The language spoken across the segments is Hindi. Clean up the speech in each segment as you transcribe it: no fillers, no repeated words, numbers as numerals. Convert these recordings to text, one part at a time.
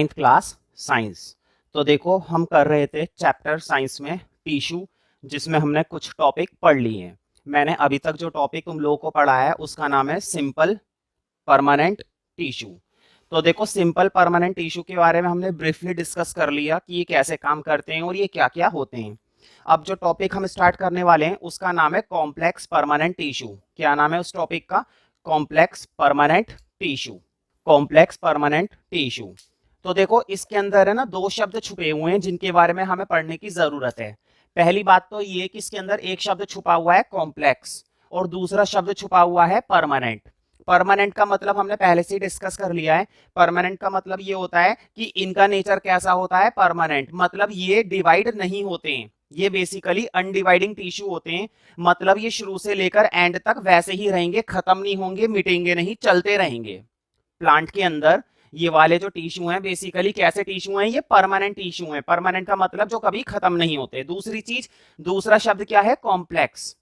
Ninth class science. तो देखो हम कर रहे थे चैप्टर साइंस में टिश्यू, जिसमें हमने कुछ टॉपिक पढ़ लिए हैं। मैंने अभी तक जो टॉपिक तुम लोगों को पढ़ाया है उसका नाम है सिंपल परमानेंट टिश्यू। तो देखो सिंपल परमानेंट टिश्यू के बारे में हमने ब्रीफली डिस्कस कर लिया कि ये कैसे काम करते हैं और ये क्या क्या होते हैं। अब जो टॉपिक हम स्टार्ट करने वाले हैं उसका नाम है कॉम्प्लेक्स परमानेंट टिश्यू। क्या नाम है उस टॉपिक का? Complex permanent tissue. Complex permanent tissue. तो देखो इसके अंदर है ना दो शब्द छुपे हुए हैं जिनके बारे में हमें पढ़ने की जरूरत है। पहली बात तो ये कि इसके अंदर एक शब्द छुपा हुआ है कॉम्प्लेक्स और दूसरा शब्द छुपा हुआ है परमानेंट। परमानेंट का मतलब हमने पहले से ही डिस्कस कर लिया है। परमानेंट का मतलब ये होता है कि इनका नेचर कैसा होता है, परमानेंट, मतलब ये डिवाइड नहीं होते हैं, ये बेसिकली अनडिवाइडिंग टिश्यू होते हैं। मतलब ये शुरू से लेकर एंड तक वैसे ही रहेंगे, खत्म नहीं होंगे, मिटेंगे नहीं, चलते रहेंगे। प्लांट के अंदर ये वाले जो टिश्यू हैं बेसिकली कैसे टिश्यू हैं? ये परमानेंट टिश्यू हैं। परमानेंट का मतलब जो कभी खत्म नहीं होते। दूसरी चीज, दूसरा शब्द क्या है? कॉम्प्लेक्स।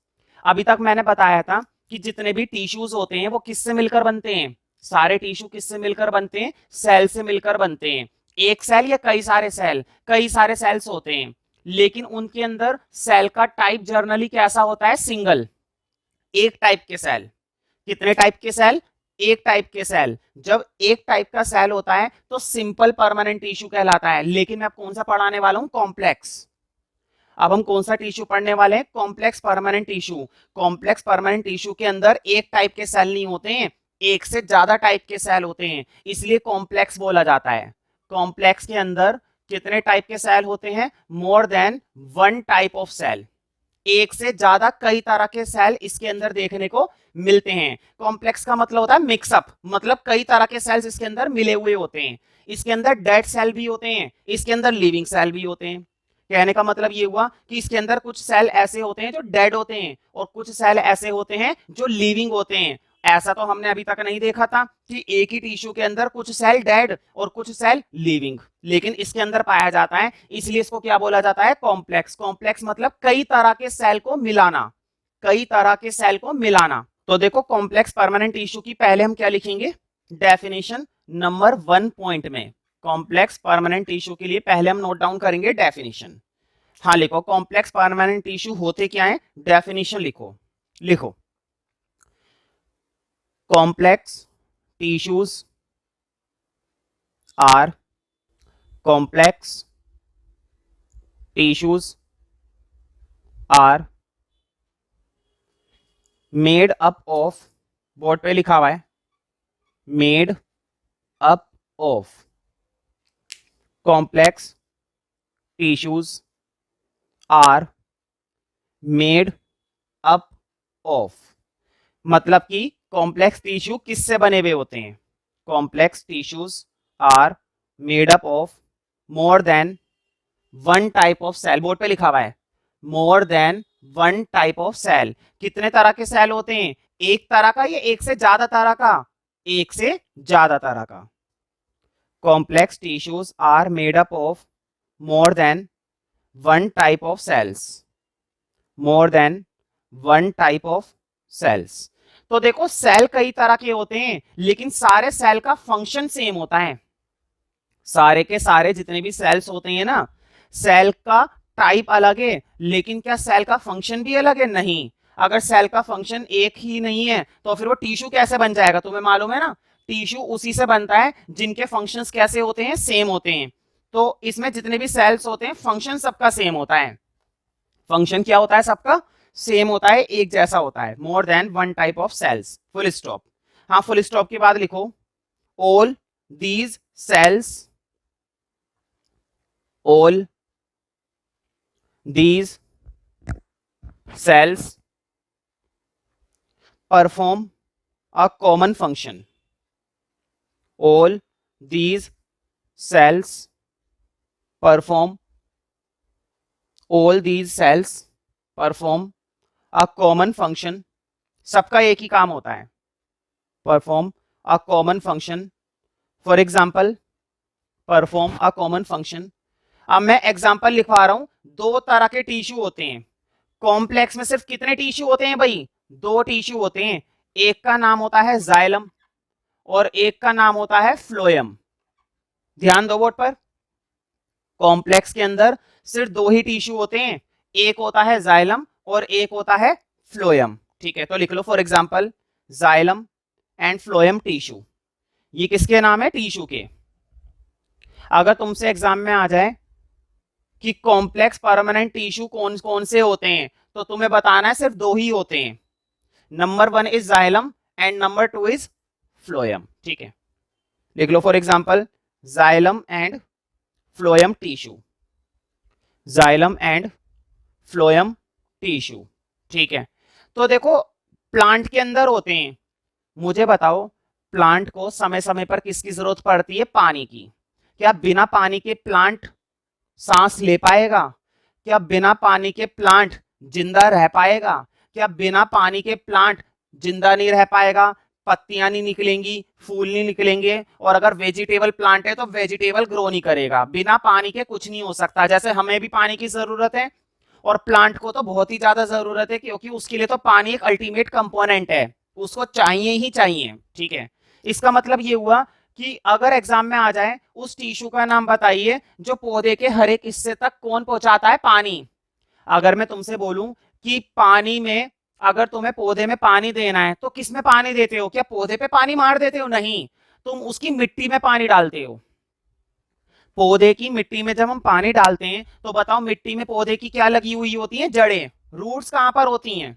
अभी तक मैंने बताया था कि जितने भी टिश्यूज होते हैं वो किससे मिलकर बनते हैं? सारे टिश्यू किससे मिलकर बनते हैं? सेल से मिलकर बनते हैं। एक सेल या कई सारे सेल? कई सारे सेल्स होते हैं, लेकिन उनके अंदर सेल का टाइप जर्नली कैसा होता है? सिंगल, एक टाइप के सेल। कितने टाइप के सेल? एक टाइप के सेल। जब एक टाइप का सेल होता है तो सिंपल परमानेंट टिश्यू कहलाता है। लेकिन मैं अब कौन सा पढ़ाने वाला हूं? कॉम्प्लेक्स। अब हम कौन सा टिश्यू पढ़ने वाले हैं? Complex permanent tissue. Complex permanent tissue के अंदर एक टाइप के सेल नहीं होते हैं, एक से ज्यादा टाइप के सेल होते हैं, इसलिए कॉम्प्लेक्स बोला जाता है। कॉम्प्लेक्स के अंदर कितने टाइप के सेल होते हैं? More than one type of cell. एक से ज्यादा कई तरह के सेल इसके अंदर देखने को मिलते हैं। कॉम्प्लेक्स का मतलब होता है मिक्सअप, मतलब कई तरह के सेल्स इसके अंदर मिले हुए होते हैं। इसके अंदर डेड सेल भी होते हैं, इसके अंदर लिविंग सेल भी होते हैं। कहने का मतलब ये हुआ कि इसके अंदर कुछ सेल ऐसे होते हैं जो डेड होते हैं और कुछ सेल ऐसे होते हैं जो लिविंग होते हैं। ऐसा तो हमने अभी तक नहीं देखा था कि एक ही टिश्यू के अंदर कुछ सेल डेड और कुछ सेल लिविंग, लेकिन इसके अंदर पाया जाता है, इसलिए इसको क्या बोला जाता है? कॉम्प्लेक्स। कॉम्प्लेक्स मतलब कई तरह के सेल को मिलाना, कई तरह के सेल को मिलाना। तो देखो कॉम्प्लेक्स परमानेंट टिश्यू की पहले हम क्या लिखेंगे? डेफिनेशन नंबर 1 पॉइंट में। कॉम्प्लेक्स परमानेंट टिश्यू के लिए पहले हम नोट डाउन करेंगे डेफिनेशन। हाँ लिखो, कॉम्प्लेक्स परमानेंट टिश्यू होते क्या है? डेफिनेशन लिखो। लिखो, complex tissues are complex tissues are made up of, board पे लिखा हुआ है made up of, complex tissues are made up of, मतलब कि कॉम्प्लेक्स टिश्यू किससे बने हुए होते हैं? Complex tissues are made up of more than one type of cell. Board पे लिखा हुआ है more than one type of cell. कितने तरह के सेल होते हैं? एक तरह का या एक से ज्यादा तरह का? एक से ज्यादा तरह का। Complex tissues are made up of more than one type of cells, more than one type of cells. तो देखो सेल कई तरह के होते हैं लेकिन सारे सेल का फंक्शन सेम होता है। सारे के सारे जितने भी सेल्स होते हैं ना, सेल का टाइप अलग है लेकिन क्या सेल का फंक्शन भी अलग है? नहीं। अगर सेल का फंक्शन एक ही नहीं है तो फिर वो टिश्यू कैसे बन जाएगा? तुम्हें मालूम है ना, टिश्यू उसी से बनता है जिनके फंक्शंस कैसे होते हैं? सेम होते हैं। तो इसमें जितने भी सेल्स होते हैं फंक्शन सबका सेम होता है। फंक्शन क्या होता है? सबका सेम होता है, एक जैसा होता है। More than one type of cells, full stop. हाँ फुल स्टॉप के बाद लिखो all these cells, all these cells perform a common function. All these cells perform, all these cells perform a common function. सबका एक ही काम होता है, perform a common function. For example, perform a common function. अब मैं एग्जाम्पल लिखवा रहा हूं। दो तरह के टिश्यू होते हैं। कॉम्प्लेक्स में सिर्फ कितने टिश्यू होते हैं भाई? दो टिश्यू होते हैं। एक का नाम होता है जाइलम और एक का नाम होता है फ्लोएम। ध्यान दो बोर्ड पर। कॉम्प्लेक्स के अंदर सिर्फ दो ही टिश्यू होते हैं, एक होता है जाइलम और एक होता है फ्लोएम। ठीक है, तो लिख लो for example xylem and phloem tissue. ये किसके नाम है? टिश्यू के। अगर तुमसे एग्जाम में आ जाए कि कॉम्प्लेक्स परमानेंट टिश्यू कौन कौन से होते हैं, तो तुम्हें बताना है सिर्फ दो ही होते हैं। Number one is xylem and number two is phloem. ठीक है, लिख लो for example xylem and phloem tissue, xylem and phloem tissue. ठीक है, तो देखो प्लांट के अंदर होते हैं। मुझे बताओ प्लांट को समय समय पर किसकी जरूरत पड़ती है? पानी की। क्या बिना पानी के प्लांट सांस ले पाएगा? क्या बिना पानी के प्लांट जिंदा रह पाएगा? क्या बिना पानी के प्लांट जिंदा नहीं रह पाएगा? पत्तियां नहीं निकलेंगी, फूल नहीं निकलेंगे, और अगर वेजिटेबल प्लांट है तो वेजिटेबल ग्रो नहीं करेगा। बिना पानी के कुछ नहीं हो सकता। जैसे हमें भी पानी की जरूरत है और प्लांट को तो बहुत ही ज्यादा जरूरत है, क्योंकि उसके लिए तो पानी एक अल्टीमेट कंपोनेंट है, उसको चाहिए ही चाहिए। ठीक है, इसका मतलब ये हुआ कि अगर एग्जाम में आ जाए उस टिश्यू का नाम बताइए जो पौधे के हर एक हिस्से तक कौन पहुंचाता है? पानी। अगर मैं तुमसे बोलूं कि पानी में, अगर तुम्हें पौधे में पानी देना है तो किस में पानी देते हो? क्या पौधे पे पानी मार देते हो? नहीं, तुम उसकी मिट्टी में पानी डालते हो। पौधे की मिट्टी में जब हम पानी डालते हैं तो बताओ मिट्टी में पौधे की क्या लगी हुई होती है? जड़ें। रूट्स कहां पर होती हैं?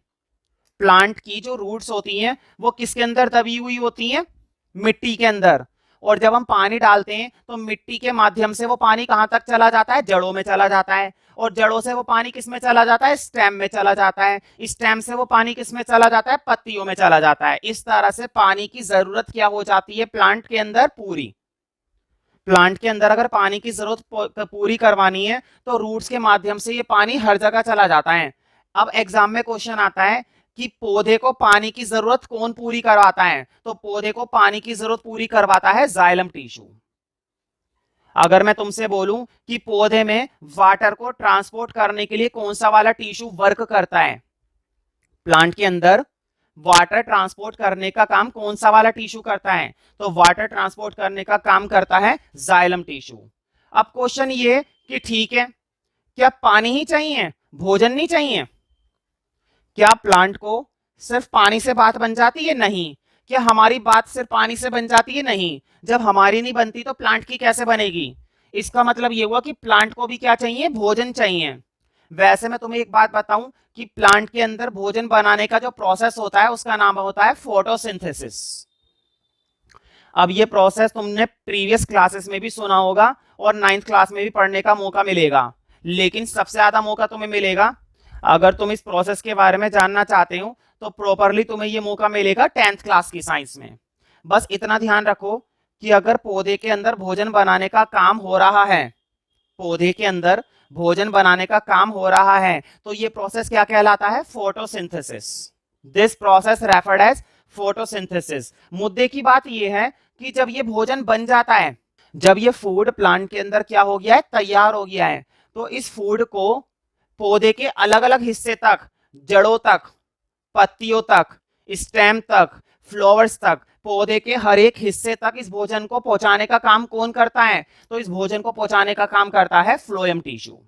प्लांट की जो रूट्स होती हैं वो किसके अंदर दबी हुई होती हैं? मिट्टी के अंदर। और जब हम पानी डालते हैं तो मिट्टी के माध्यम से वो पानी कहां तक चला जाता है? जड़ों में चला जाता है। और जड़ों से वो पानी किस में चला जाता है? स्टेम में चला जाता है। स्टेम से वो पानी किस में चला जाता है? पत्तियों में चला जाता है। इस तरह से पानी की जरूरत क्या हो जाती है प्लांट के अंदर? पूरी। प्लांट के अंदर अगर पानी की जरूरत पूरी करवानी है तो रूट्स के माध्यम से ये पानी हर जगह चला जाता है। अब एग्जाम में क्वेश्चन आता है कि पौधे को पानी की जरूरत कौन पूरी करवाता है? तो पौधे को पानी की जरूरत पूरी करवाता है जाइलम टिश्यू। अगर मैं तुमसे बोलूं कि पौधे में वाटर को ट्रांसपोर्ट करने के लिए कौन सा वाला टिश्यू वर्क करता है? प्लांट के अंदर वाटर ट्रांसपोर्ट करने का काम कौन सा वाला टिश्यू करता है? तो वाटर ट्रांसपोर्ट करने का काम करता है जाइलम टिश्यू। अब क्वेश्चन ये कि ठीक है, क्या पानी ही चाहिए, भोजन नहीं चाहिए? क्या प्लांट को सिर्फ पानी से बात बन जाती है? नहीं। क्या हमारी बात सिर्फ पानी से बन जाती है? नहीं। जब हमारी नहीं बनती तो प्लांट की कैसे बनेगी? इसका मतलब ये हुआ कि प्लांट को भी क्या चाहिए? भोजन चाहिए। वैसे मैं तुम्हें एक बात बताऊं कि प्लांट के अंदर भोजन बनाने का जो प्रोसेस होता है उसका नाम होता है फोटोसिंथेसिस। अब ये प्रोसेस तुमने प्रीवियस क्लासेस में भी सुना होगा और नाइन्थ क्लास में भी पढ़ने का मौका मिलेगा, लेकिन सबसे ज्यादा मौका तुम्हें मिलेगा, अगर तुम इस प्रोसेस के बारे में जानना चाहते हो तो प्रॉपरली तुम्हें ये मौका मिलेगा 10th क्लास की साइंस में। बस इतना ध्यान रखो कि अगर पौधे के अंदर भोजन बनाने का काम हो रहा है, पौधे के अंदर भोजन बनाने का काम हो रहा है, तो ये प्रोसेस क्या कहलाता है? Photosynthesis. This process referred as photosynthesis. मुद्दे की बात यह है कि जब ये भोजन बन जाता है, जब ये फूड प्लांट के अंदर क्या हो गया है? तैयार हो गया है, तो इस फूड को पौधे के अलग अलग हिस्से तक, जड़ों तक, पत्तियों तक, स्टेम तक, फ्लावर्स तक, पौधे के हर एक हिस्से तक इस भोजन को पहुंचाने का काम कौन करता है? तो इस भोजन को पहुंचाने का काम करता है फ्लोएम टिश्यू।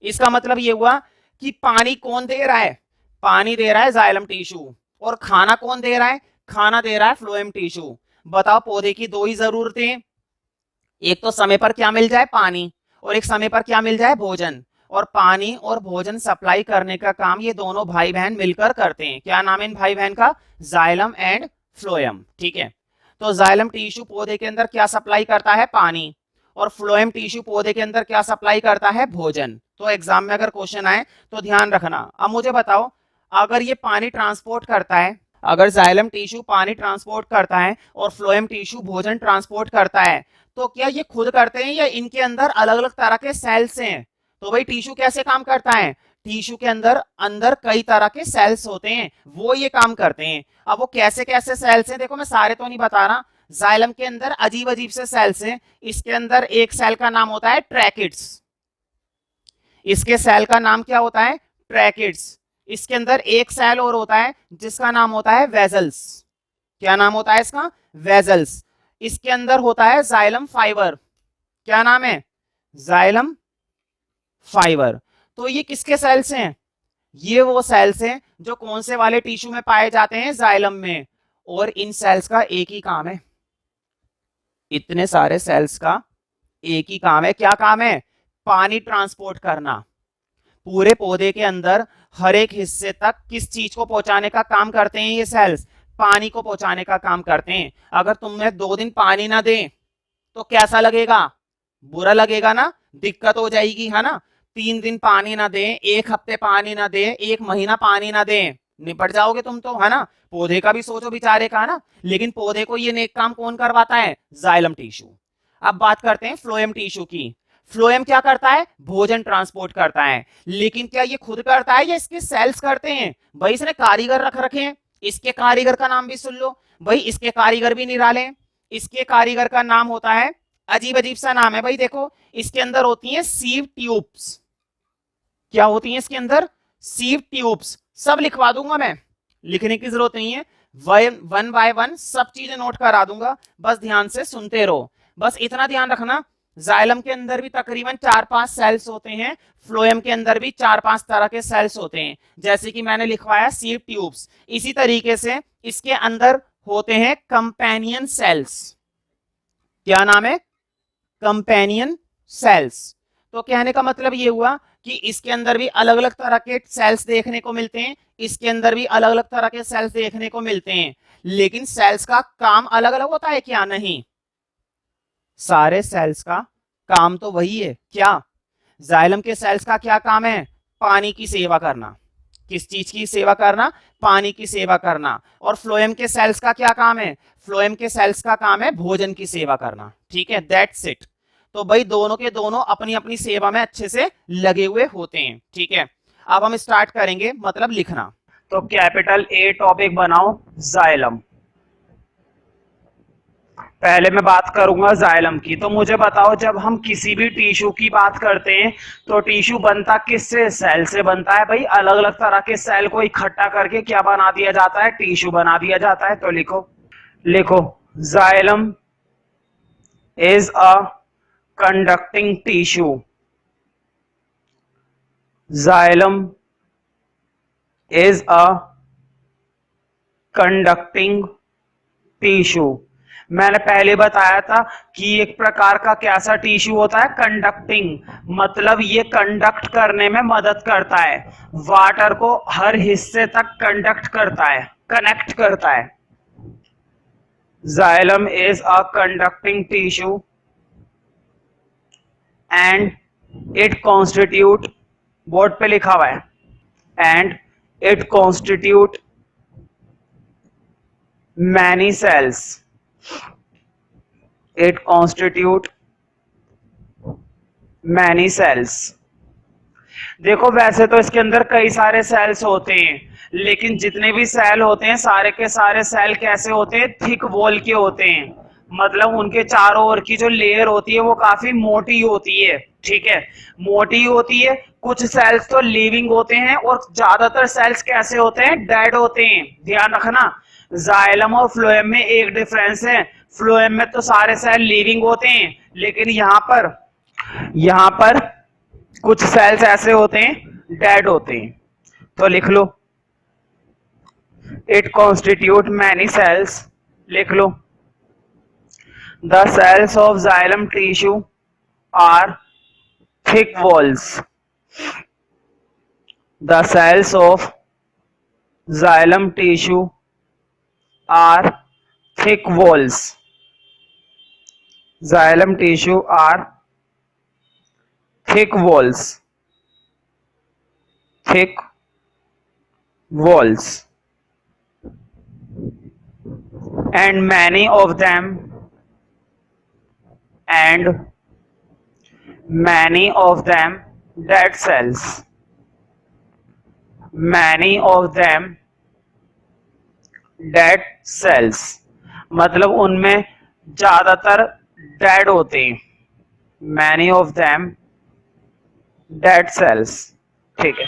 इसका मतलब यह हुआ कि पानी कौन दे रहा है? पानी दे रहा है जाइलम टिश्यू। और खाना कौन दे रहा है? खाना दे रहा है फ्लोएम टिश्यू। बताओ पौधे की दो ही जरूरतें, एक तो समय पर क्या मिल जाए? पानी, और एक समय पर क्या मिल जाए? भोजन। और पानी और भोजन सप्लाई करने का काम ये दोनों भाई बहन मिलकर करते हैं। क्या नाम है इन भाई बहन का? Xylem and phloem. ठीक है, तो जाइलम टिश्यू पौधे के अंदर क्या सप्लाई करता है? पानी। और फ्लोएम टिश्यू पौधे के अंदर क्या सप्लाई करता है? भोजन। तो एग्जाम में अगर क्वेश्चन आए तो ध्यान रखना। अब मुझे बताओ, अगर ये पानी ट्रांसपोर्ट करता है, अगर जाइलम टिश्यू पानी ट्रांसपोर्ट करता है और फ्लोएम टिश्यू भोजन ट्रांसपोर्ट करता है, तो क्या ये खुद करते हैं या इनके अंदर अलग अलग तरह के सेल्स हैं? तो भाई टिश्यू कैसे काम करता है? टिश्यू के अंदर अंदर कई तरह के सेल्स होते हैं, वो ये काम करते हैं। अब वो कैसे कैसे सेल्स हैं, देखो मैं सारे तो नहीं बता रहा। जाइलम के अंदर अजीब अजीब से सेल्स हैं। इसके अंदर एक सेल का नाम होता है ट्रैकिड्स। इसके सेल का नाम क्या होता है? ट्रैकिड्स। इसके अंदर एक सेल और होता है जिसका नाम होता है वेजल्स। क्या नाम होता है इसका? वेजल्स। इसके अंदर होता है जाइलम फाइबर। क्या नाम है? Xylem fibre. तो ये किसके सेल्स हैं? ये वो सेल्स हैं जो कौन से वाले टिश्यू में पाए जाते हैं? जाइलम में। और इन सेल्स का एक ही काम है, इतने सारे सेल्स का एक ही काम है। क्या काम है? पानी ट्रांसपोर्ट करना। पूरे पौधे के अंदर हर एक हिस्से तक किस चीज को पहुंचाने का काम करते हैं ये सेल्स? पानी को पहुंचाने का काम करते हैं। अगर तुम्हें 2 दिन पानी ना दें तो कैसा लगेगा? बुरा लगेगा ना, दिक्कत हो जाएगी, है ना। 3 दिन पानी ना दें, 1 हफ्ते पानी ना दें, 1 महीना पानी ना दें, निपट जाओगे तुम तो, है ना। पौधे का भी सोचो बेचारे का, ना। लेकिन पौधे को ये नेक काम कौन करवाता है? Xylem tissue. अब बात करते हैं फ्लोएम टिश्यू की। फ्लोएम क्या करता है? भोजन ट्रांसपोर्ट करता है। लेकिन क्या ये खुद करता है या इसके सेल्स करते हैं? भाई इसने कारीगर रख रखे हैं। इसके कारीगर का नाम भी सुन लो भाई, इसके कारीगर भी निराले। इसके कारीगर का नाम होता है, अजीब अजीब सा नाम है भाई। देखो इसके अंदर होती हैं सीव ट्यूब्स। क्या होती हैं इसके अंदर? Sieve tubes. सब लिखवा दूंगा मैं, लिखने की जरूरत नहीं है। वन बाय वन सब चीजें नोट करा दूंगा, बस ध्यान से सुनते रहो। बस इतना ध्यान रखना, जाइलम के अंदर भी तकरीबन 4-5 सेल्स होते हैं, फ्लोएम के अंदर भी 4-5 तरह के सेल्स होते हैं, जैसे कि मैंने लिखवाया सीव ट्यूब्स। इसी तरीके से इसके अंदर होते हैं कंपेनियन सेल्स। क्या नाम है? Companion cells. तो कहने का मतलब ये हुआ कि इसके अंदर भी अलग अलग तरह के सेल्स देखने को मिलते हैं, इसके अंदर भी अलग अलग तरह के सेल्स देखने को मिलते हैं। लेकिन सेल्स का काम अलग अलग होता है क्या? नहीं, सारे सेल्स का काम तो वही है। क्या? जाइलम के सेल्स का क्या काम है? पानी की सेवा करना। किस चीज की सेवा करना? पानी की सेवा करना। और फ्लोएम के सेल्स का क्या काम है? फ्लोएम के सेल्स का काम है भोजन की सेवा करना। ठीक है, दैट्स इट। तो भाई दोनों के दोनों अपनी अपनी सेवा में अच्छे से लगे हुए होते हैं। ठीक है, अब हम स्टार्ट करेंगे मतलब लिखना। तो कैपिटल ए टॉपिक बनाओ, जाइलम। पहले मैं बात करूंगा जाइलम की। तो मुझे बताओ, जब हम किसी भी टिश्यू की बात करते हैं तो टिश्यू बनता किससे? सेल से बनता है भाई। अलग अलग तरह के सेल को इकट्ठा करके क्या बना दिया जाता है? टिश्यू बना दिया जाता है। तो लिखो, लिखो, xylem is a conducting tissue. Xylem is a conducting tissue. मैंने पहले बताया था कि एक प्रकार का कैसा टिश्यू होता है? कंडक्टिंग। मतलब ये कंडक्ट करने में मदद करता है, वाटर को हर हिस्से तक कंडक्ट करता है, कनेक्ट करता है। Xylem is a conducting tissue and it constitute, board पे लिखा हुआ है, and it constitute many sales. It constitute many cells। देखो वैसे तो इसके अंदर कई सारे सेल्स होते हैं, लेकिन जितने भी सेल होते हैं सारे के सारे सेल कैसे होते हैं? थिक वॉल के होते हैं। मतलब उनके चारों ओर की जो लेयर होती है वो काफी मोटी होती है। ठीक है, मोटी होती है। कुछ सेल्स तो लिविंग होते हैं और ज्यादातर सेल्स कैसे होते हैं? डेड होते हैं। ध्यान रखना, जाइलम और फ्लोएम में एक डिफरेंस है। फ्लोएम में तो सारे सेल लिविंग होते हैं, लेकिन यहां पर कुछ सेल्स ऐसे होते हैं डेड होते हैं। तो लिख लो, इट कॉन्स्टिट्यूट मैनी सेल्स। लिख लो, the cells of xylem tissue are thick walls. The cells of xylem tissue are thick walls। Xylem tissue are thick walls, thick walls, and many of them dead cells, many of them dead cells. मतलब उनमें ज्यादातर डेड होते हैं। Many of them dead cells. ठीक है,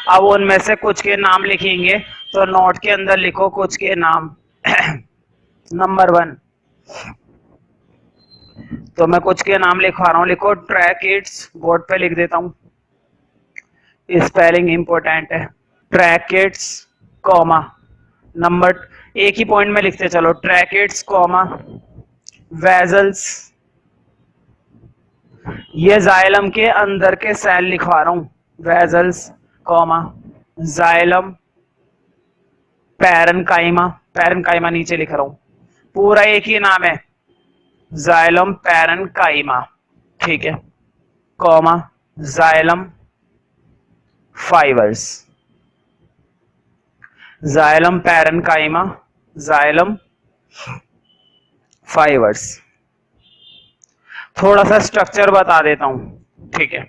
अब उनमें से कुछ के नाम लिखेंगे, तो नोट के अंदर लिखो कुछ के नाम। नंबर 1, तो मैं कुछ के नाम लिखवा रहा हूँ, लिखो ट्रैकिड्स, बोर्ड पे लिख देता हूँ, स्पेलिंग इंपॉर्टेंट है। ट्रैकिड्स कॉमा नंबर, एक ही पॉइंट में लिखते चलो, ट्रैकिड्स कॉमा वेजल्स, ये जाइलम के अंदर के सेल लिखवा रहा हूं, vessels comma xylem parenchyma, parenchyma नीचे लिख रहा हूं, पूरा एक ही नाम है, जाइलम पैरेन्काइमा, ठीक है, comma xylem fibres, xylem parenchyma, xylem fibres. थोड़ा सा स्ट्रक्चर बता देता हूं, ठीक है।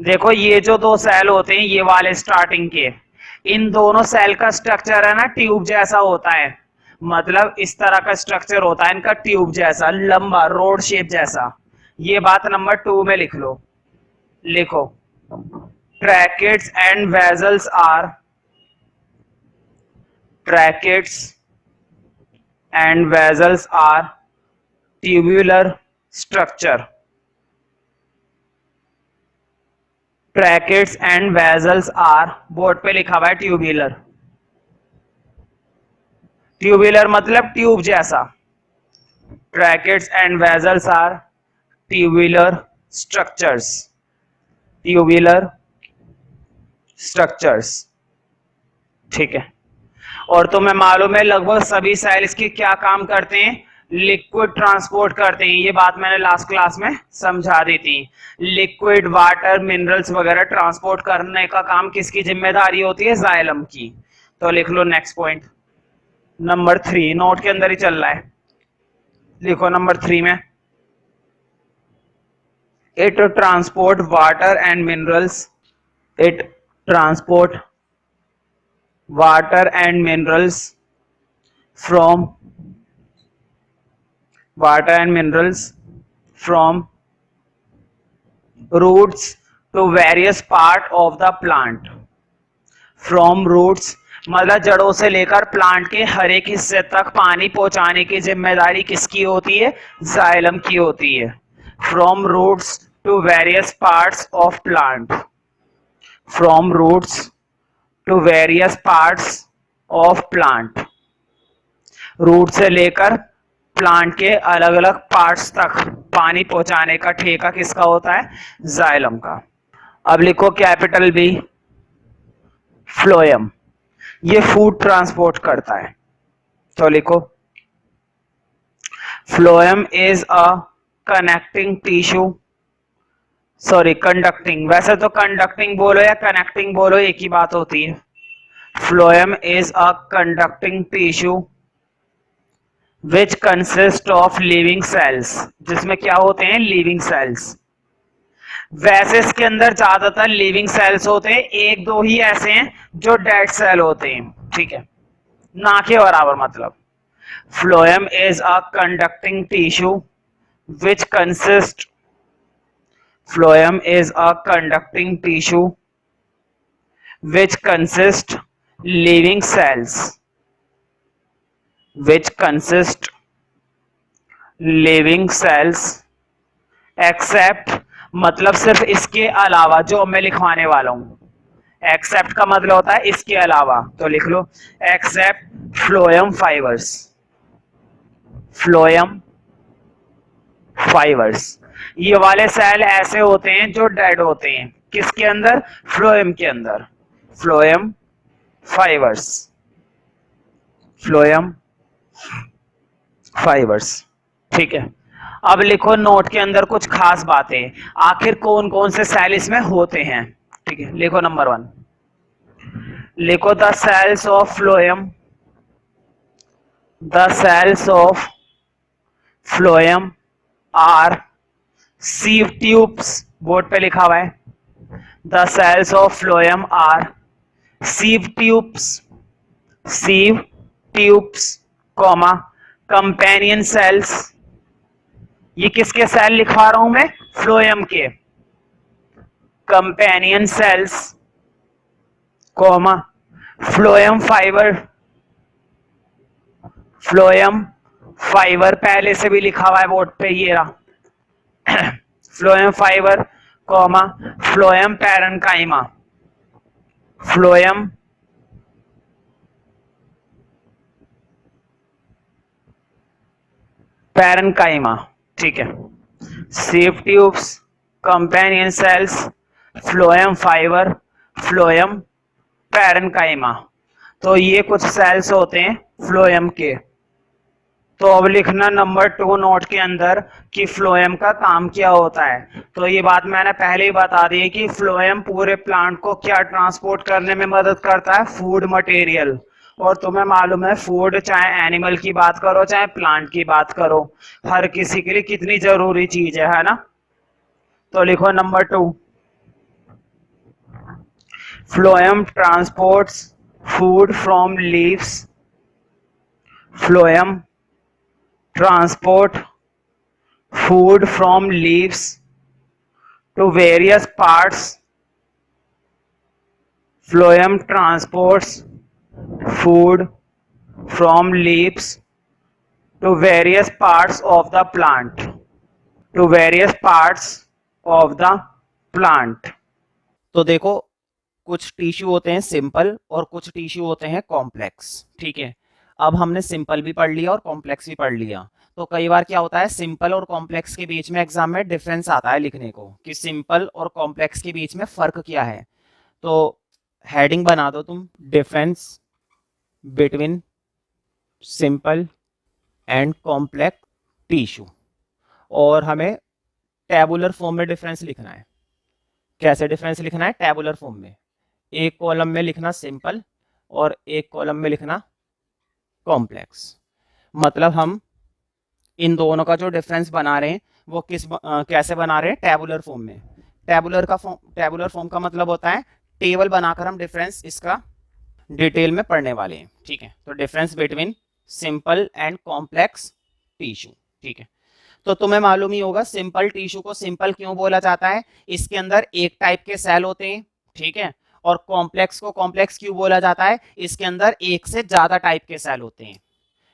देखो ये जो दो सेल होते हैं, ये वाले स्टार्टिंग के, इन दोनों सेल का स्ट्रक्चर है ना ट्यूब जैसा होता है, मतलब इस तरह का स्ट्रक्चर होता है इनका, ट्यूब जैसा, लंबा, रोड शेप जैसा। ये बात नंबर 2 में लिख लो, लिखो tracheids and vessels are, tracheids and vessels are tubular structure, tracheids and vessels are, board पे लिखा हुआ है ट्यूबुलर, ट्यूबुलर मतलब ट्यूब जैसा, tracheids and vessels are tubular structures, tubular structures, ठीक है। और तुम्हें मालूम है लगभग सभी सेल्स के क्या काम करते हैं, लिक्विड ट्रांसपोर्ट करते हैं, ये बात मैंने लास्ट क्लास में समझा दी थी। लिक्विड, वाटर, मिनरल्स वगैरह ट्रांसपोर्ट करने का काम किसकी जिम्मेदारी होती है, जाइलम की। तो लिख लो नेक्स्ट पॉइंट नंबर 3, नोट के अंदर ही चल रहा है, लिखो नंबर 3 में, it transport water and minerals, it transport water and minerals from roots to various part of the plant, from roots मतलब जड़ों से लेकर प्लांट के हर एक हिस्से तक पानी पहुंचाने की जिम्मेदारी किसकी होती है, जाइलम की होती है। from roots to various parts of plant, from roots to various parts of plant, root से लेकर प्लांट के अलग अलग पार्ट्स तक पानी पहुंचाने का ठेका किसका होता है, जाइलम का। अब लिखो कैपिटल बी, फ्लोएम, ये फूड ट्रांसपोर्ट करता है, तो लिखो phloem is a connecting tissue, sorry conducting, वैसे तो कंडक्टिंग बोलो या कनेक्टिंग बोलो एक ही बात होती है। Phloem is a conducting tissue which consist of living cells, जिसमें क्या होते हैं, लिविंग सेल्स। वैसे इसके अंदर ज्यादातर लिविंग सेल्स होते हैं, एक दो ही ऐसे हैं जो डेड सेल होते हैं, ठीक है, ना के बराबर मतलब। Phloem is a conducting tissue which consist, phloem is a conducting tissue which consists living cells, which consist living cells except मतलब सिर्फ इसके अलावा, जो मैं लिखवाने वाला हूं। एक्सेप्ट का मतलब होता है इसके अलावा, तो लिख लो except phloem fibres, phloem fibres. ये वाले सेल ऐसे होते हैं जो डेड होते हैं, किसके अंदर, फ्लोएम के अंदर, फ्लोएम फाइबर्स, फ्लोएम फाइबर्स, ठीक है। अब लिखो नोट के अंदर कुछ खास बातें, आखिर कौन कौन से सेल इसमें होते हैं, ठीक है। लिखो नंबर 1, लिखो the cells of phloem, the cells of phloem are sieve tubes, board पे लिखा हुआ है, the cells of phloem are sieve tubes, sieve tubes, comma companion cells, ये किसके सेल लिखवा रहा हूं मैं, फ्लोएम के, companion cells, comma phloem fibre, phloem fibre पहले से भी लिखा हुआ है बोर्ड पे, ये रहा phloem fibre comma phloem parenchyma, phloem parenchyma, ठीक है। Safe tubes, companion cells, phloem fibre, phloem parenchyma. तो ये कुछ सेल्स होते हैं फ्लोएम के। तो अब लिखना नंबर 2 नोट के अंदर कि फ्लोएम का काम क्या होता है। तो ये बात मैंने पहले ही बता दी कि फ्लोएम पूरे प्लांट को क्या ट्रांसपोर्ट करने में मदद करता है, फूड मटेरियल। और तुम्हें मालूम है फूड चाहे एनिमल की बात करो चाहे प्लांट की बात करो, हर किसी के लिए कितनी जरूरी चीज है ना। तो लिखो number 2, phloem transports food from leaves, phloem transport food from leaves to various parts, phloem transports food from leaves to various parts of the plant, to various parts of the plant। तो देखो कुछ टिश्यू होते हैं सिंपल और कुछ टिश्यू होते हैं कॉम्प्लेक्स, ठीक है। अब हमने सिंपल भी पढ़ लिया और कॉम्प्लेक्स भी पढ़ लिया। तो कई बार क्या होता है सिंपल और कॉम्प्लेक्स के बीच में एग्जाम में डिफरेंस आता है लिखने को कि सिंपल और कॉम्प्लेक्स के बीच में फर्क क्या है। तो हेडिंग बना दो तुम, difference between simple and complex tissue. और हमें टेबुलर फॉर्म में डिफरेंस लिखना है। कैसे डिफरेंस लिखना है, टेबुलर फॉर्म में। एक कॉलम में लिखना सिंपल और एक कॉलम में लिखना कॉम्प्लेक्स। मतलब हम इन दोनों का जो डिफरेंस बना रहे हैं वो कैसे बना रहे हैं, टेबुलर फॉर्म में। टेबुलर फॉर्म का मतलब होता है टेबल बनाकर हम डिफरेंस इसका डिटेल में पढ़ने वाले हैं, ठीक है। तो difference between simple and complex tissue, ठीक है। तो तुम्हें मालूम ही होगा सिंपल टिश्यू को सिंपल क्यों बोला जाता है, इसके अंदर एक टाइप के सेल होते हैं, ठीक है। और कॉम्प्लेक्स को कॉम्प्लेक्स क्यों बोला जाता है, इसके अंदर एक से ज्यादा टाइप के सेल होते हैं।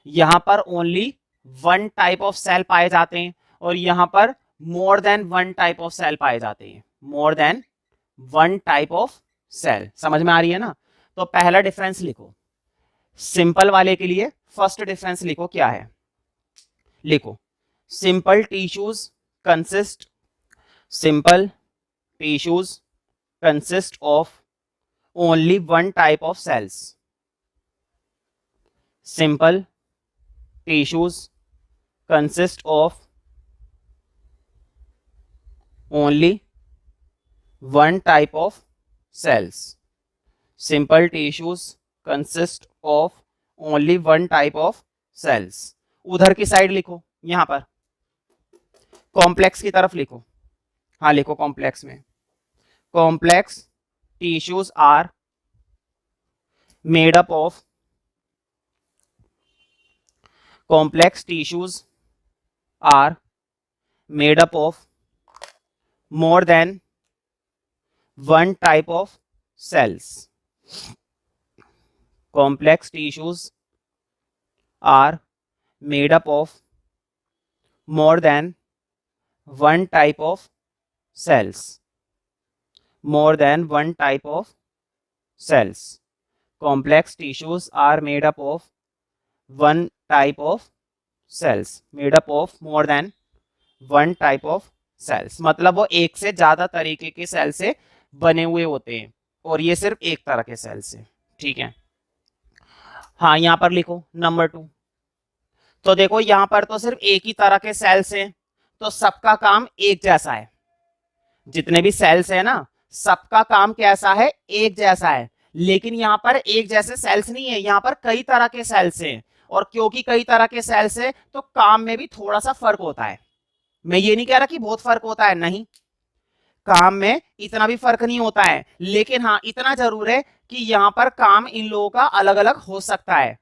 यहां पर only one type of cell पाए जाते हैं और यहां पर more than one type of cell पाए जाते हैं, more than one type of cell. समझ में आ रही है ना। तो पहला डिफरेंस लिखो सिंपल वाले के लिए, फर्स्ट डिफरेंस लिखो क्या है, लिखो simple tissues consist, simple tissues consist of only one type of cells. Simple tissues consist of only one type of cells. Simple tissues consist of only one type of cells. उधर की साइड लिखो, यहां पर कॉम्प्लेक्स की तरफ लिखो। हाँ लिखो कॉम्प्लेक्स में, complex tissues are made up of complex tissues are made up of more than one type of cells. Complex tissues are made up of more than one type of cells. More than one type of cells. Complex tissues are made up of one type of cells. Made up of more than one type of cells. मतलब वो एक से ज्यादा तरीके के सेल से बने हुए होते हैं और ये सिर्फ एक तरह के सेल से, ठीक है। हाँ यहां पर लिखो नंबर 2। तो देखो यहां पर तो सिर्फ एक ही तरह के सेल्स हैं, तो सबका काम एक जैसा है। जितने भी सेल्स है ना सबका काम कैसा है, एक जैसा है। लेकिन यहाँ पर एक जैसे सेल्स नहीं है, यहाँ पर कई तरह के सेल्स हैं। और क्योंकि कई तरह के सेल्स है तो काम में भी थोड़ा सा फर्क होता है। मैं ये नहीं कह रहा कि बहुत फर्क होता है, नहीं, काम में इतना भी फर्क नहीं होता है। लेकिन हाँ इतना जरूर है कि यहाँ पर काम इन लोगों का अलग अलग हो सकता है।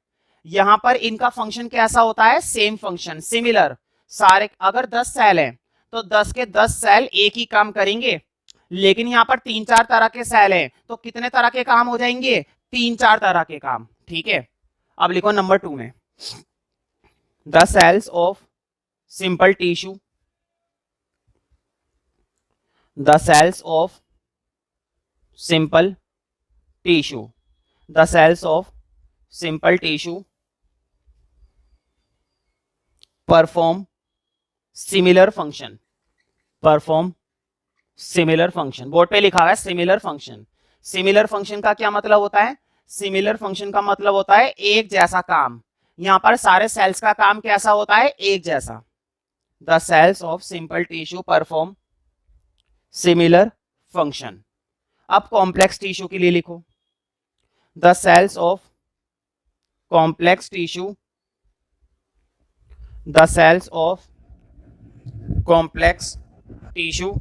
यहाँ पर इनका फंक्शन कैसा होता है, सेम फंक्शन, सिमिलर। सारे अगर 10 सेल हैं तो 10 के 10 सेल एक ही काम करेंगे। लेकिन यहाँ पर 3-4 तरह के सेल हैं तो कितने तरह के काम हो जाएंगे, 3-4 तरह के काम, ठीक है। अब लिखो नंबर 2 में, the cells of simple tissue the cells of simple tissue, the cells of simple tissue perform similar function, perform similar function. Board पे लिखा हुआ है सिमिलर फंक्शन। सिमिलर फंक्शन का क्या मतलब होता है? सिमिलर फंक्शन का मतलब होता है एक जैसा काम। यहां पर सारे सेल्स का काम कैसा होता है? एक जैसा। The cells of simple tissue perform similar function. अब कॉम्प्लेक्स टिश्यू के लिए लिखो, the cells of complex tissue, the cells of complex tissue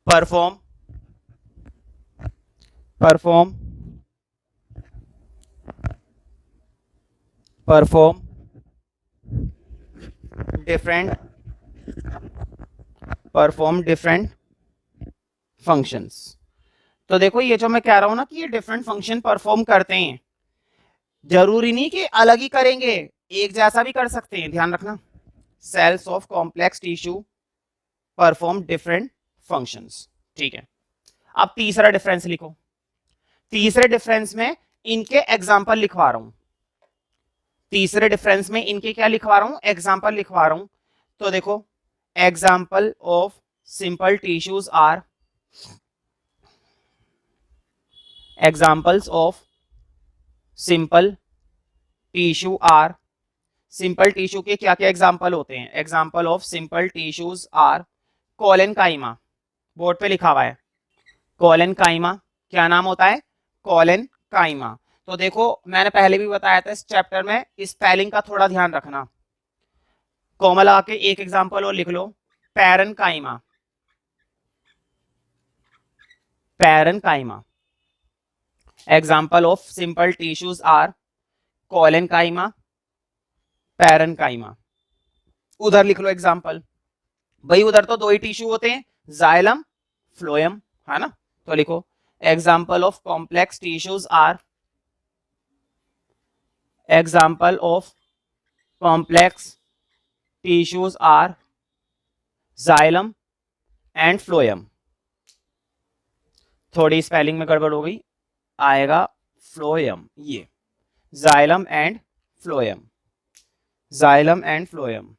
perform perform perform different perform different functions. तो देखो ये जो मैं कह रहा हूं ना कि ये डिफरेंट फंक्शन परफॉर्म करते हैं, जरूरी नहीं कि अलग ही करेंगे, एक जैसा भी कर सकते हैं, ध्यान रखना। Cells of complex tissue perform different functions, ठीक है। अब तीसरा डिफरेंस लिखो। तीसरे डिफरेंस में इनके एग्जाम्पल लिखवा रहा हूं, तीसरे डिफरेंस में इनके क्या लिखवा रहा हूं? एग्जाम्पल लिखवा रहा हूं। तो देखो, example of simple tissues are, examples of simple tissue are, simple tissue के क्या क्या एग्जाम्पल होते हैं? Example of simple tissues are collenchyma, board पे लिखा हुआ है कोलेनकाइमा। क्या नाम होता है? कोलेनकाइमा। तो देखो मैंने पहले भी बताया था इस चैप्टर में, स्पेलिंग का थोड़ा ध्यान रखना। कोमा लगा के एक एग्जाम्पल और लिख लो, parenchyma, parenchyma. Example of simple tissues are collenchyma, parenchyma. उधर लिख लो एग्जाम्पल। भाई उधर तो दो ही टिश्यू होते हैं, जाइलम फ्लोएम, है ना। तो लिखो example of complex tissues are, example of complex tissues are xylem and phloem. थोड़ी स्पेलिंग में गड़बड़ हो गई, आएगा फ्लोएम, ये xylem and phloem, xylem and phloem.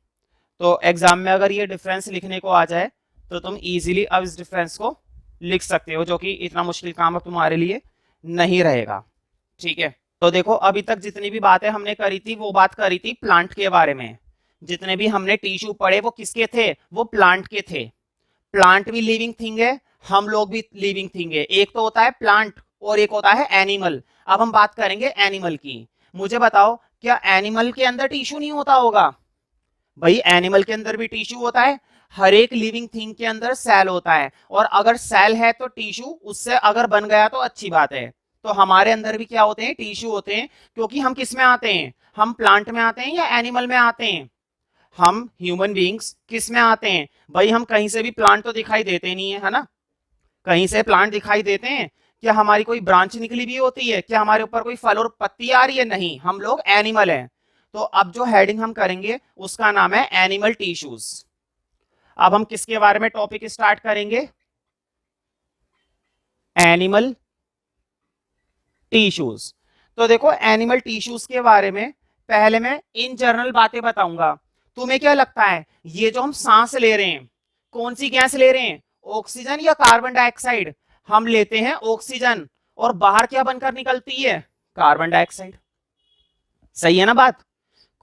तो एग्जाम में अगर ये डिफरेंस लिखने को आ जाए तो तुम इजीली अब इस डिफरेंस को लिख सकते हो, जो कि इतना मुश्किल काम अब तुम्हारे लिए नहीं रहेगा, ठीक है। तो देखो अभी तक जितनी भी बातें हमने करी थी वो बात करी थी प्लांट के बारे में। जितने भी हमने टिश्यू पढ़े वो किसके थे? वो प्लांट के थे। प्लांट भी लिविंग थिंग है, हम लोग भी लिविंग थिंग है। एक तो होता है प्लांट और एक होता है एनिमल। अब हम बात करेंगे एनिमल की। मुझे बताओ क्या एनिमल के अंदर टिश्यू नहीं होता होगा? भाई एनिमल के अंदर भी टिश्यू होता है, हर एक लिविंग थिंग के अंदर सेल होता है, और अगर सेल है तो टिश्यू उससे अगर बन गया तो अच्छी बात है। तो हमारे अंदर भी क्या होते हैं? टिश्यू होते हैं। क्योंकि हम किस में आते हैं? हम प्लांट में आते हैं या एनिमल में आते हैं? हम ह्यूमन बींग्स किस में आते हैं? भाई हम कहीं से भी प्लांट तो दिखाई देते नहीं है ना, कहीं से प्लांट दिखाई देते हैं? क्या हमारी कोई ब्रांच निकली भी होती है? क्या हमारे ऊपर कोई फल और पत्ती आ रही है? नहीं, हम लोग एनिमल हैं। तो अब जो हेडिंग हम करेंगे उसका नाम है एनिमल टिश्यूज। अब हम किसके बारे में टॉपिक स्टार्ट करेंगे? Animal tissues. तो देखो एनिमल टिश्यूज के बारे में पहले मैं इन जनरल बातें बताऊंगा। तुम्हें क्या लगता है ये जो हम सांस ले रहे हैं, कौन सी गैस ले रहे हैं? ऑक्सीजन या कार्बन डाइऑक्साइड? हम लेते हैं ऑक्सीजन, और बाहर क्या बनकर निकलती है? Carbon dioxide. सही है ना बात?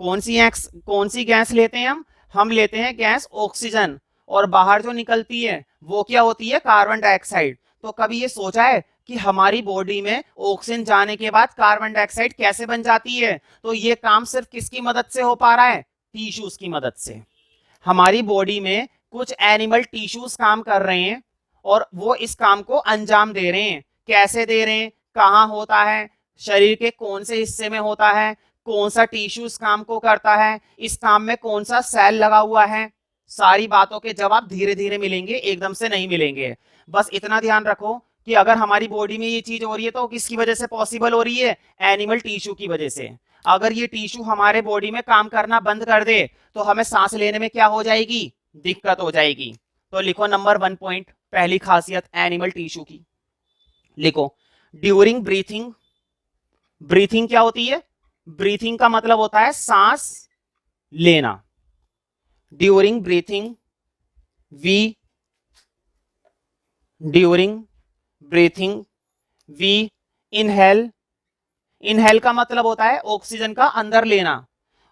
कौन सी गैस लेते हैं हम लेते हैं गैस ऑक्सीजन, और बाहर जो निकलती है वो क्या होती है? Carbon dioxide. तो कभी ये सोचा है कि हमारी बॉडी में ऑक्सीजन जाने के बाद कार्बन डाइऑक्साइड कैसे बन जाती है? तो ये काम सिर्फ किसकी मदद से हो पा रहा है? टिश्यूज की मदद से। हमारी बॉडी में कुछ एनिमल टिश्यूज काम कर रहे हैं और वो इस काम को अंजाम दे रहे हैं। कैसे दे रहे हैं? कहाँ होता है? शरीर के कौन से हिस्से में होता है? कौन सा टिश्यू इस काम को करता है? इस काम में कौन सा सेल लगा हुआ है? सारी बातों के जवाब धीरे धीरे मिलेंगे, एकदम से नहीं मिलेंगे। बस इतना ध्यान रखो कि अगर हमारी बॉडी में ये चीज हो रही है तो किसकी वजह से पॉसिबल हो रही है? एनिमल टिश्यू की वजह से। अगर ये टिश्यू हमारे बॉडी में काम करना बंद कर दे तो हमें सांस लेने में क्या हो जाएगी? दिक्कत हो जाएगी। तो लिखो नंबर 1 पॉइंट, पहली खासियत एनिमल टिश्यू की। लिखो ड्यूरिंग ब्रीथिंग, ब्रीथिंग क्या होती है? ब्रीथिंग का मतलब होता है सांस लेना। During breathing we, during breathing we inhale, inhale का मतलब होता है ऑक्सीजन का अंदर लेना,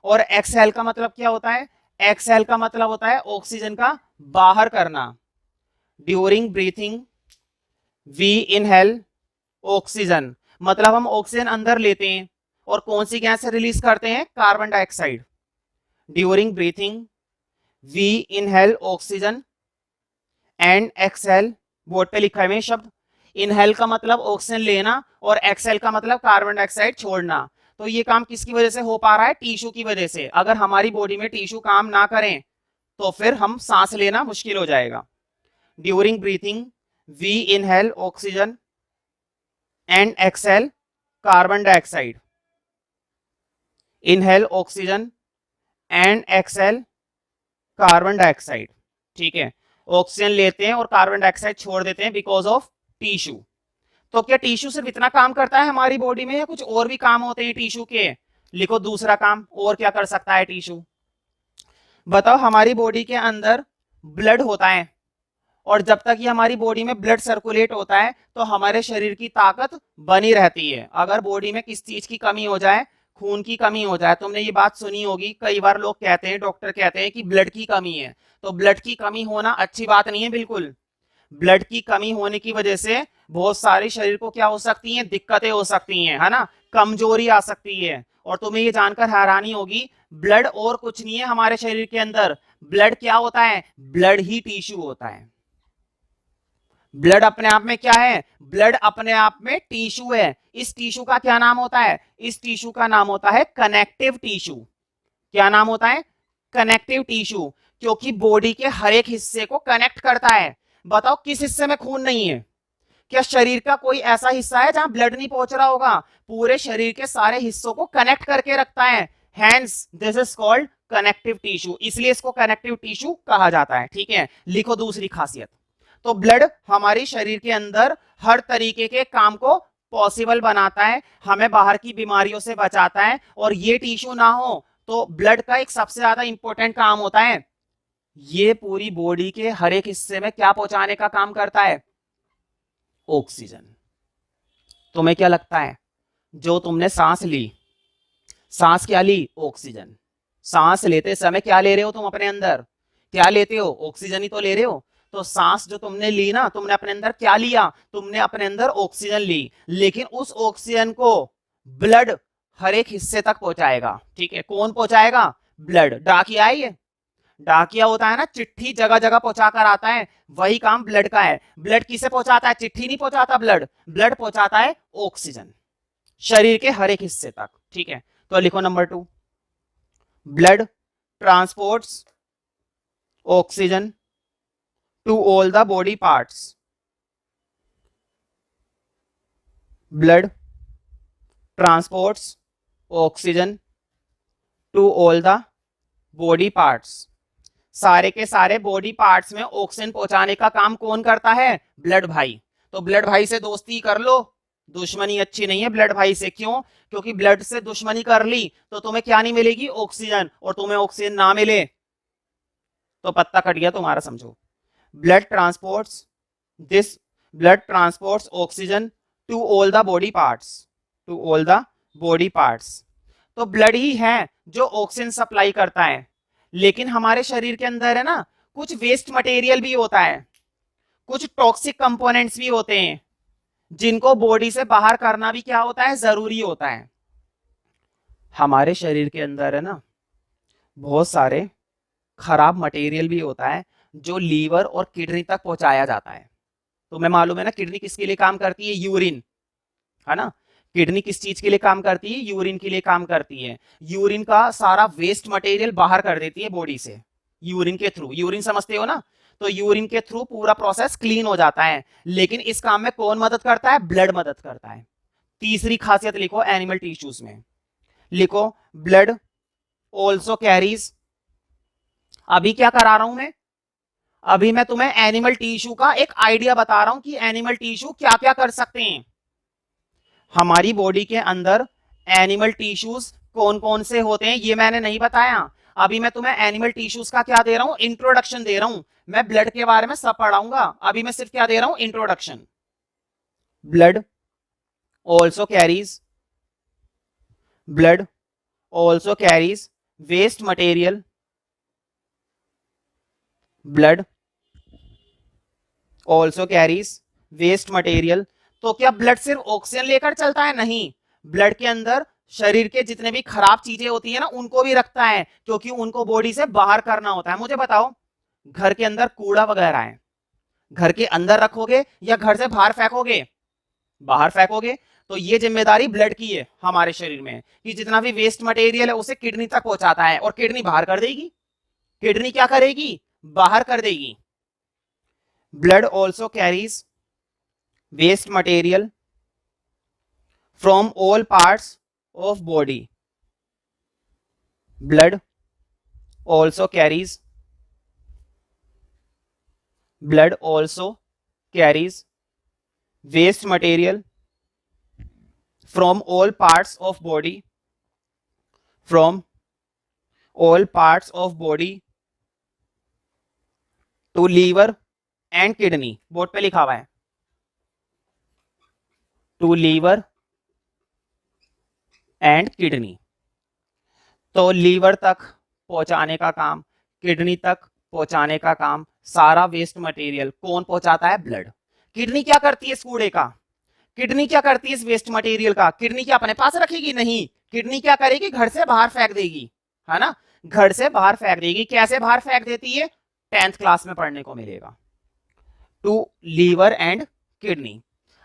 और एक्सहेल का मतलब क्या होता है? एक्सहेल का मतलब होता है ऑक्सीजन का बाहर करना। During breathing we inhale oxygen, मतलब हम ऑक्सीजन अंदर लेते हैं और कौन सी गैस रिलीज करते हैं? Carbon dioxide. During breathing we inhale oxygen and exhale, board पे लिखा है शब्द। इनहेल का मतलब ऑक्सीजन लेना और एक्सहेल का मतलब कार्बन डाइऑक्साइड छोड़ना। तो ये काम किसकी वजह से हो पा रहा है? टिश्यू की वजह से। अगर हमारी बॉडी में टिश्यू काम ना करें तो फिर हम सांस लेना मुश्किल हो जाएगा। During breathing we inhale oxygen and exhale carbon dioxide. Inhale oxygen and exhale carbon dioxide. ठीक है, ऑक्सीजन लेते हैं और कार्बन डाइऑक्साइड छोड़ देते हैं बिकॉज ऑफ टिश्यू। तो क्या टिश्यू सिर्फ इतना काम करता है हमारी बॉडी में, या कुछ और भी काम होते हैं टिश्यू के? लिखो दूसरा काम और क्या कर सकता है टिश्यू। बताओ, हमारी बॉडी के अंदर ब्लड होता है, और जब तक ये हमारी बॉडी में ब्लड सर्कुलेट होता है तो हमारे शरीर की ताकत बनी रहती है। अगर बॉडी में किस चीज की कमी हो जाए, खून की कमी हो जाए, तुमने ये बात सुनी होगी, कई बार लोग कहते हैं, डॉक्टर कहते हैं कि ब्लड की कमी है। तो ब्लड की कमी होना अच्छी बात नहीं है बिल्कुल। ब्लड की कमी होने की वजह से बहुत सारी शरीर को क्या हो सकती हैं? दिक्कतें हो सकती हैं, है ना, कमजोरी आ सकती है। और तुम्हें ये जानकर हैरानी होगी, ब्लड और कुछ नहीं है हमारे शरीर के अंदर। ब्लड क्या होता है? ब्लड ही टिश्यू होता है। ब्लड अपने आप में क्या है? ब्लड अपने आप में टिश्यू है। इस टिश्यू का क्या नाम होता है? इस टिश्यू का नाम होता है कनेक्टिव टिश्यू। क्या नाम होता है? कनेक्टिव टिश्यू, क्योंकि बॉडी के हर एक हिस्से को कनेक्ट करता है। बताओ किस हिस्से में खून नहीं है? क्या शरीर का कोई ऐसा हिस्सा है जहां ब्लड नहीं पहुंच रहा होगा? पूरे शरीर के सारे हिस्सों को कनेक्ट करके रखता है। Hence this is called connective tissue, इसलिए इसको कनेक्टिव टिश्यू कहा जाता है। ठीक है, लिखो दूसरी खासियत। तो ब्लड हमारे शरीर के अंदर हर तरीके के काम को पॉसिबल बनाता है, हमें बाहर की बीमारियों से बचाता है। और ये टिश्यू ना हो तो ब्लड का एक सबसे ज्यादा इंपॉर्टेंट काम होता है, ये पूरी बॉडी के हर एक हिस्से में क्या पहुंचाने का काम करता है? ऑक्सीजन। तुम्हें क्या लगता है, जो तुमने सांस ली, सांस क्या ली? ऑक्सीजन। सांस लेते समय क्या ले रहे हो तुम अपने अंदर? क्या लेते हो? ऑक्सीजन ही तो ले रहे हो। तो सांस जो तुमने ली ना, तुमने अपने अंदर क्या लिया? तुमने अपने अंदर ऑक्सीजन ली, लेकिन उस ऑक्सीजन को ब्लड हर एक हिस्से तक पहुंचाएगा। ठीक है, कौन पहुंचाएगा? ब्लड। डाकिया है ये, डाकिया होता है ना, चिट्ठी जगह जगह पहुंचा कर आता है, वही काम ब्लड का है। ब्लड किसे पहुंचाता है? चिट्ठी नहीं पहुंचाता ब्लड, ब्लड पहुंचाता है ऑक्सीजन शरीर के हर एक हिस्से तक। ठीक है, तो लिखो number 2, blood transports oxygen to all the body parts. Blood transports oxygen to all the body parts. सारे के सारे बॉडी पार्ट्स में ऑक्सीजन पहुंचाने का काम कौन करता है? ब्लड भाई। तो ब्लड भाई से दोस्ती कर लो, दुश्मनी अच्छी नहीं है ब्लड भाई से। क्यों? क्योंकि ब्लड से दुश्मनी कर ली तो तुम्हें क्या नहीं मिलेगी? ऑक्सीजन, और तुम्हें ऑक्सीजन ना मिले तो पत्ता कट गया तुम्हारा, समझो। Blood transports this, blood transports oxygen to all the body parts, to all the body parts. तो ब्लड ही है जो ऑक्सीजन सप्लाई करता है, लेकिन हमारे शरीर के अंदर है ना, कुछ वेस्ट मटेरियल भी होता है, कुछ टॉक्सिक कंपोनेंट्स भी होते हैं, जिनको बॉडी से बाहर करना भी क्या होता है? जरूरी होता है। हमारे शरीर के अंदर है ना, बहुत सारे खराब मटेरियल भी होता है जो लीवर और किडनी तक पहुंचाया जाता है। तुम्हें मालूम है ना, किडनी किसके लिए काम करती है? यूरिन, है ना। किडनी किस चीज के लिए काम करती है? यूरिन के लिए काम करती है। यूरिन का सारा वेस्ट मटेरियल बाहर कर देती है बॉडी से, यूरिन के थ्रू। यूरिन समझते हो ना? तो यूरिन के थ्रू पूरा प्रोसेस क्लीन हो जाता है। लेकिन इस काम में कौन मदद करता है? ब्लड मदद करता है। तीसरी खासियत लिखो एनिमल टिश्यूज में, लिखो ब्लड ऑल्सो कैरीज। अभी क्या करा रहा हूं मैं? अभी मैं तुम्हें एनिमल टिश्यू का एक आइडिया बता रहा हूं कि एनिमल टिश्यू क्या क्या कर सकते हैं। हमारी बॉडी के अंदर एनिमल टिश्यूज कौन कौन से होते हैं ये मैंने नहीं बताया। अभी मैं तुम्हें एनिमल टिश्यूज का क्या दे रहा हूं, इंट्रोडक्शन दे रहा हूं। मैं ब्लड के बारे में सब पढ़ाऊंगा, अभी मैं सिर्फ क्या दे रहा हूं, introduction. Blood also carries blood also carries waste material. Blood also carries waste material. तो क्या ब्लड सिर्फ ऑक्सीजन लेकर चलता है? नहीं, ब्लड के अंदर शरीर के जितने भी खराब चीजें होती है ना उनको भी रखता है, क्योंकि उनको बॉडी से बाहर करना होता है। मुझे बताओ, घर के अंदर कूड़ा वगैरह है, घर के अंदर रखोगे या घर से बाहर फेंकोगे? बाहर फेंकोगे। तो ये जिम्मेदारी ब्लड की है हमारे शरीर में कि जितना भी वेस्ट मटेरियल है उसे किडनी तक पहुंचाता है, और किडनी बाहर कर देगी। किडनी क्या करेगी? बाहर कर देगी। Blood also carries waste material from all parts of body. Blood also carries waste material from all parts of body to liver and kidney। Board पे लिखा हुआ है टू लीवर एंड किडनी। तो लीवर तक पहुंचाने का काम, किडनी तक पहुंचाने का काम, सारा वेस्ट मटेरियल कौन पहुंचाता है? ब्लड। किडनी क्या करती है इस कूड़े का? किडनी क्या करती है इस वेस्ट मटेरियल का? किडनी क्या अपने पास रखेगी? नहीं, किडनी क्या करेगी? घर से बाहर फेंक देगी, है ना? घर से बाहर फेंक देगी। कैसे बाहर फेंक देती है? 10th क्लास में पढ़ने को मिलेगा। To liver and kidney.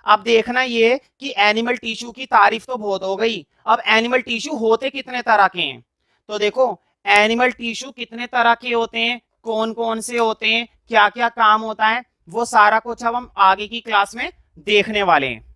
अब देखना ये कि एनिमल टिश्यू की तारीफ तो बहुत हो गई, अब एनिमल टिश्यू होते कितने तरह के हैं? तो देखो, एनिमल टिश्यू कितने तरह के होते हैं, कौन कौन से होते हैं, क्या क्या काम होता है, वो सारा कुछ अब हम आगे की क्लास में देखने वाले हैं।